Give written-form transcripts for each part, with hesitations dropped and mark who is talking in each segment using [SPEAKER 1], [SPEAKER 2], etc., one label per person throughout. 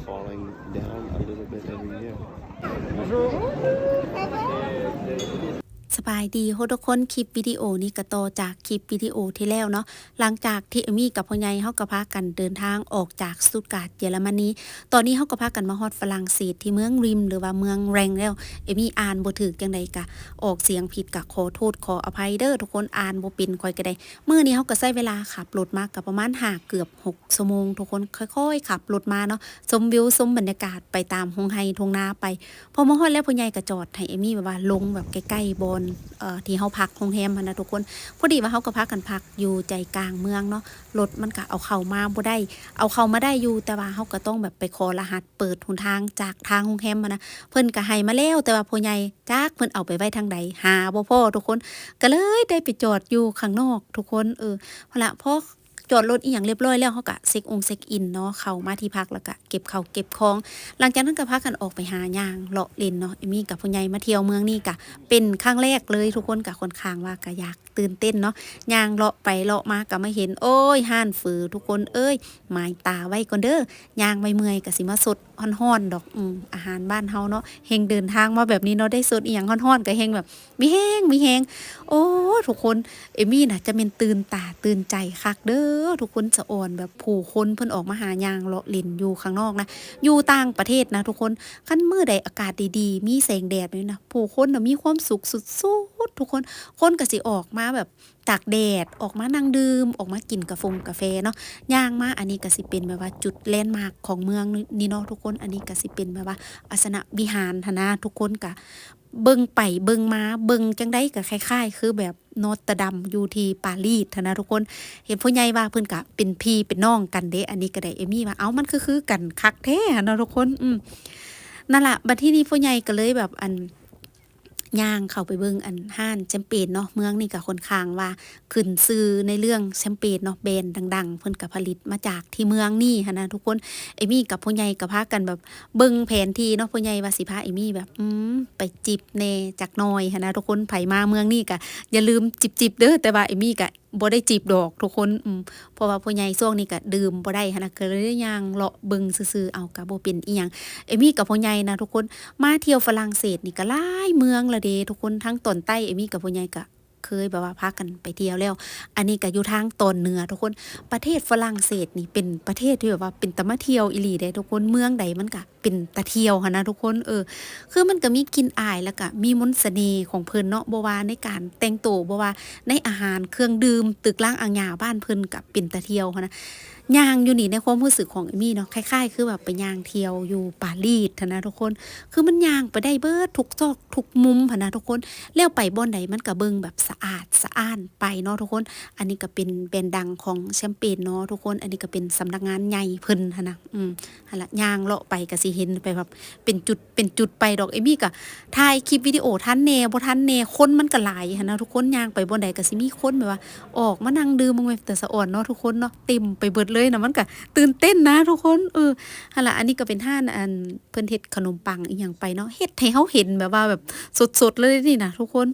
[SPEAKER 1] falling down a little bit every year.
[SPEAKER 2] สบายดีโฮทุกคนคลิปวิดีโอนี้ก็ต่อจากคลิปวิดีโอที่แล้วเนาะหลังจากที่เอมี่กับพ่อใหญ่เฮาก็พากันเดินทางออกจากสตุตการ์ตเยอรมนีตอนนี้เฮาก็พากันมาฮอดฝรั่งเศสที่เมืองริมหรือว่าเมืองแรงแล้วเอมี่อ่านบ่ถูกจังไดก็ออกเสียงผิดก็ขอโทษขออภัยเด้อทุกคนอ่านบ่เป็นค่อยก็ได้มื้อนี้เฮาก็ใช้เวลาขับรถมาก็ประมาณ5เกือบ6ชั่วโมงทุกคนค่อยๆขับรถมาเนาะชมวิวชมบรรยากาศไปตามทุ่งไร่ทุ่งนาไปพอมาฮอดแล้วพ่อใหญ่ก็จอดให้เอมี่แบบว่าลงแบบใกล้ๆบอนที่เฮาพักโรงแรมนะทุกคนพอดีว่าเฮาก็พักกันพักอยู่ใจกลางเมืองเนาะรถมันก็เอาเข้ามาบ่ได้เอาเข้ามาได้อยู่แต่ว่าเฮาก็ต้องแบบไปขอรหัสเปิดหนทางจากทางโรงแรมนะเพิ่นก็ให้มาแล้วแต่ว่าพ่อใหญ่จักเพิ่นเอาไปไว้ทางใดหาบ่พอทุกคนก็เลยได้ไปจอดอยู่ข้างนอกทุกคนพอละพอจอดรถอีหยังเรียบร้อยแล้วเฮาก็เช็คอินเนาะเข้ามาที่พักแล้วก็เก็บข้าวเก็บของหลังจากนั้นก็พากันออกไปหาย่างเลาะเล่นเนาะเอมี่กับพ่อใหญ่มาเที่ยวเมืองนี่ก็เป็นครั้งแรกเลยทุกคนก็ค่อนข้างว่าก็อยากตื่นเต้นเนาะย่างเลาะไปเลาะมาก็มาเห็นโอ้ยห้านฝือทุกคนหมายตาไว้ก่อนเด้อย่างไม่เมื่อยก็สิมาสดฮ้อนๆดอกอาหารบ้านเฮาเนาะเฮงเดินทางมาแบบนี้เนาะได้สดอีหยังฮ้อนๆก็เฮงแบบมีแฮงโอ้ทุกคนเอมี่น่ะจะเป็นตื่นตาตื่นใจคักเด้อทุกคนสะอ่อนแบบผู้คนเพิ่นออกมาหายางเลาะเล่นอยู่ข้างนอกนะอยู่ต่างประเทศนะทุกคนคันมื้อใดอากาศดีๆมีแสงแดดนี่นะผู้คนน่ะมีความสุขสุดๆทุกคนก็สิออกมาแบบตากแดดออกมานั่งดื่มออกมากินกาแฟเนาะย่างมาอันนี้ก็สิเป็นแบบว่าจุดแลนด์มาร์คของเมืองนี่เนาะทุกคนอันนี้ก็สิเป็นแบบว่าอาสนะวิหารหั้นนะทุกคนก็เบิ่งไปเบิ่งมาเบิ่งจังได๋ก็คล้ายๆคือแบบโนตะดัมอยู่ที่ปารีสหั้นนะทุกคนเห็นผู้ใหญ่ว่าเพิ่นก็เป็นพี่เป็นน้องกันเด้อันนี้ก็ได้เอมี่ว่าเอ้ามันคือกันคักแท้หั้นนะทุกคนนั่นล่ะบัดทีนี้ผู้ใหญ่ก็เลยแบบย่างเข้าไปเบิ่งห้านแชมเปญเนาะเมืองนี่ก็ค่อนข้างว่าขึ้นชื่อในเรื่องแชมเปญเนาะแบรนด์ดังๆเพิ่นก็ผลิตมาจากที่เมืองนี่หั้นนะทุกคนเอมี่กับพ่อใหญ่ก็พากันแบบเบิ่งแผนที่เนาะพ่อใหญ่ว่าสิพาเอมี่แบบไปจิบแหน่จักหน่อยหั้นนะทุกคนไผมาเมืองนี่ก็อย่าลืมจิบเด้อแต่ว่าเอมี่ก็บ่ได้จีบดอกทุกคนเพราะว่าพ่อใหญ่ช่วงนี้ก็ดื่มบ่ได้หั้นนะก็เลยย่างเลาะเบิ่งซื่อๆเอาก็บ่เป็นอีหยังเอมี่กับพ่อใหญ่นะทุกคนมาเที่ยวฝรั่งเศสนี่ก็หลายเมืองละเด้ทุกคนทั้งตอนใต้เอมี่กับพ่อใหญ่ก็เคยแบบว่าพากันไปเที่ยวแล้วอันนี้ก็อยู่ทางตอนเหนือทุกคนประเทศฝรั่งเศสนี่เป็นประเทศที่แบบว่าเป็นตะมาเที่ยวอีหลีเด้ทุกคนเมืองใดมันก็เป็นตะเที่ยวหั้นนะทุกคนคือมันก็มีกลิ่นอายแล้วก็มีมนต์เสน่ห์ของเพิ่นเนาะบ่ว่าในการแต่งตัวบ่ว่าในอาหารเครื่องดื่มตึกร้างอ่างหญ้าบ้านเพิ่นก็เป็นตะเที่ยวหั้นนะย่างอยู่นี่ในความรู้สึกของเอมี่เนาะคล้ายๆคือแบบไปย่างเที่ยวอยู่ปารีสหั้นนะทุกคนคือมันย่างไปได้เบิดทุกซอกทุกมุมหั้นนะทุกคนแล้วไปบ่อนใดมันก็เบิ่งแบบสะอาดสะอ้านไปเนาะทุกคนอันนี้ก็เป็นแบรนด์ดังของแชมเปญเนาะทุกคนอันนี้ก็เป็นสำนักงานใหญ่เพิ่นหั้นนะหั่นล่ะย่างเลาะไปก็สิเห็นไปแบบเป็นจุดไปดอกเอมี่ก็ถ่ายคลิปวิดีโอทันแน่บ่ทันแน่คนมันก็หลายหั้นนะทุกคนย่างไปบ่อนใดก็สิมีคนแบบว่าออกมานั่งดื่มมันแต่สะอ่อนเนาะทุกคนเนาะเต็มไปเบิดเลยนะมันก็ตื่นเต้นนะทุกคนหั่นล่ะอันนี้ก็เป็นห้านเพิ่นเฮ็ดขนมปังอีหยังไปเนาะเฮ็ดให้เฮาเห็นแบบว่าแบบสดๆเลยนี่นะทุกคน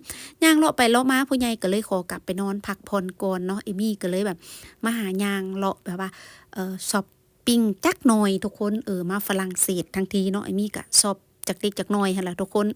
[SPEAKER 2] ย่างเลาะไปเลาะมาผู้ใหญ่ก็เลยขอกลับไปนอนพักผ่อนก่อนเนาะเอมี่ก็เลยแบบมาหาย่างเลาะแบบว่าช็อปปิ้งจักหน่อยทุกคนมาฝรั่งเศสทั้งทีเนาะเอมี่ก็ช็อปจักเล็กจักน้อยหั่นล่ะทุกคน